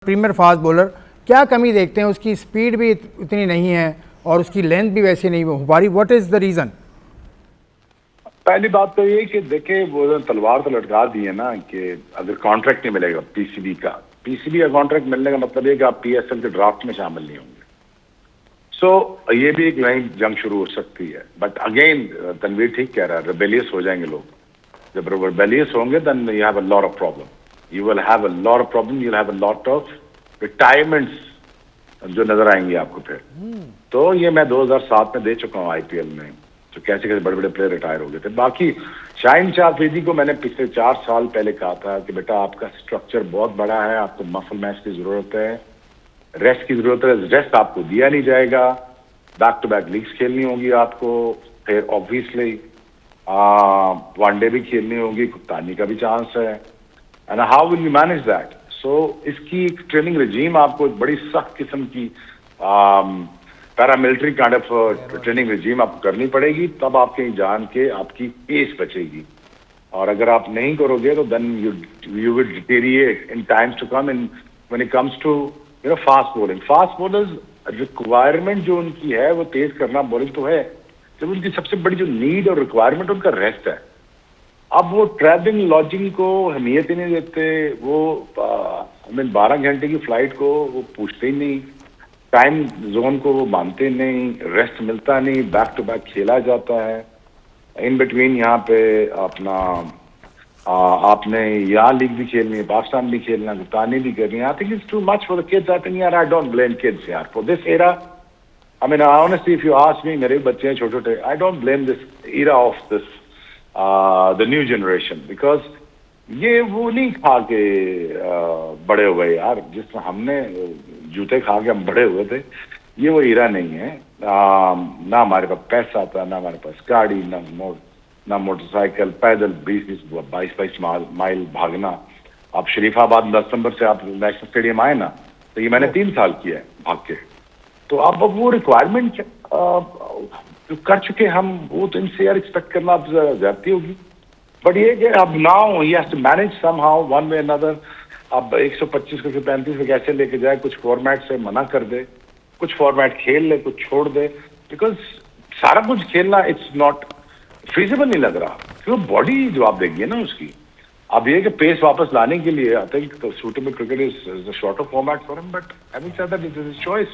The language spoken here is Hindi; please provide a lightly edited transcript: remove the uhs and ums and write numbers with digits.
प्रीमियर फास्ट बॉलर, क्या कमी देखते हैं? उसकी स्पीड भी इतनी नहीं है और उसकी लेंथ भी वैसे नहीं हो पा रही। What is the reason? पहली बात तो ये कि देखे वो तलवार तो लटका दी है ना कि अगर कॉन्ट्रैक्ट नहीं मिलेगा पीसीबी का कॉन्ट्रैक्ट मिलने का मतलब ये कि आप पीएसएल के ड्राफ्ट में शामिल नहीं होंगे। सो ये भी एक नई जंग शुरू हो सकती है। बट अगेन तनवीर ठीक कह रहा है, रेबेलियस हो जाएंगे लोग। जब रेबेलियस होंगे then you have a lot of problem, you will have a lot of problem, you will have a lot of retirements जो नजर आएंगी आपको फिर। तो ये मैं 2007 में दे चुका हूँ आईपीएल में, तो कैसे कैसे बड़े बड़े प्लेयर रिटायर हो गए थे। बाकी शाहिन शाह अफरीदी को मैंने पिछले 4 साल पहले कहा था कि बेटा आपका स्ट्रक्चर बहुत बड़ा है, आपको मसल मैच की जरूरत है, रेस्ट की जरूरत है, रेस्ट आपको दिया नहीं जाएगा, बैक टू बैक लीग्स खेलनी होगी आपको, फिर ऑब्वियसली वनडे भी खेलनी होगी, कप्तानी का भी चांस है, and how will you manage that. So इसकी एक ट्रेनिंग रिजीम आपको बड़ी सख्त किस्म की paramilitary kind of training regime आपको करनी पड़ेगी, तब आपके जान के आपकी पेस बचेगी। और अगर आप नहीं करोगे तो then you will deteriorate in times to come in when it comes to fast bowling. Fast bowlers requirement जो उनकी है वो तेज करना बॉलिंग तो है, जब उनकी सबसे बड़ी जो नीड और रिक्वायरमेंट उनका रेस्ट है। अब वो ट्रैवलिंग लॉजिंग को अहमियत ही नहीं देते, वो 12 घंटे की फ्लाइट को वो पूछते ही नहीं, टाइम जोन को वो मानते नहीं, रेस्ट मिलता नहीं, बैक टू बैक खेला जाता है। इन बिटवीन यहाँ पे अपना आपने यहाँ लीग भी खेलनी है, पाकिस्तान भी खेलना, कप्तानी भी करनी है। I think it's too much for the kids. I think यार आई डोंट ब्लेम किड्स यार for this era. I mean honestly if you ask me, मेरे बच्चे हैं छोटे छोटे, I don't blame this era of this the new generation, because ये वो नहीं खा के बड़े हुए यार, जिस तरह हमने जूते खा के हम बड़े हुए थे, ये वो हीरा नहीं है। ना हमारे पास पैसा था, ना हमारे पास गाड़ी, ना मोटरसाइकिल, पैदल 22 माइल भागना। आप शरीफाबाद 10 नंबर से आप नेशनल स्टेडियम आए ना, तो ये मैंने 3 साल किया है भाग के। तो अब वो रिक्वायरमेंट कर चुके हम, वो तो इनसे यार एक्सपेक्ट करना अब ज्यादती होगी। बट ये कि अब now he has to manage somehow one way another. अब 125 को 35 को कैसे लेके जाए, कुछ फॉर्मेट से मना कर दे, कुछ फॉर्मेट खेल ले, कुछ छोड़ दे, बिकॉज सारा कुछ खेलना इट्स नॉट फिजिबल नहीं लग रहा, क्योंकि बॉडी जवाब देगी ना उसकी। अब ये कि पेस वापस लाने के लिए I think suitable cricket is the shorter format for him, but having said that it is his choice.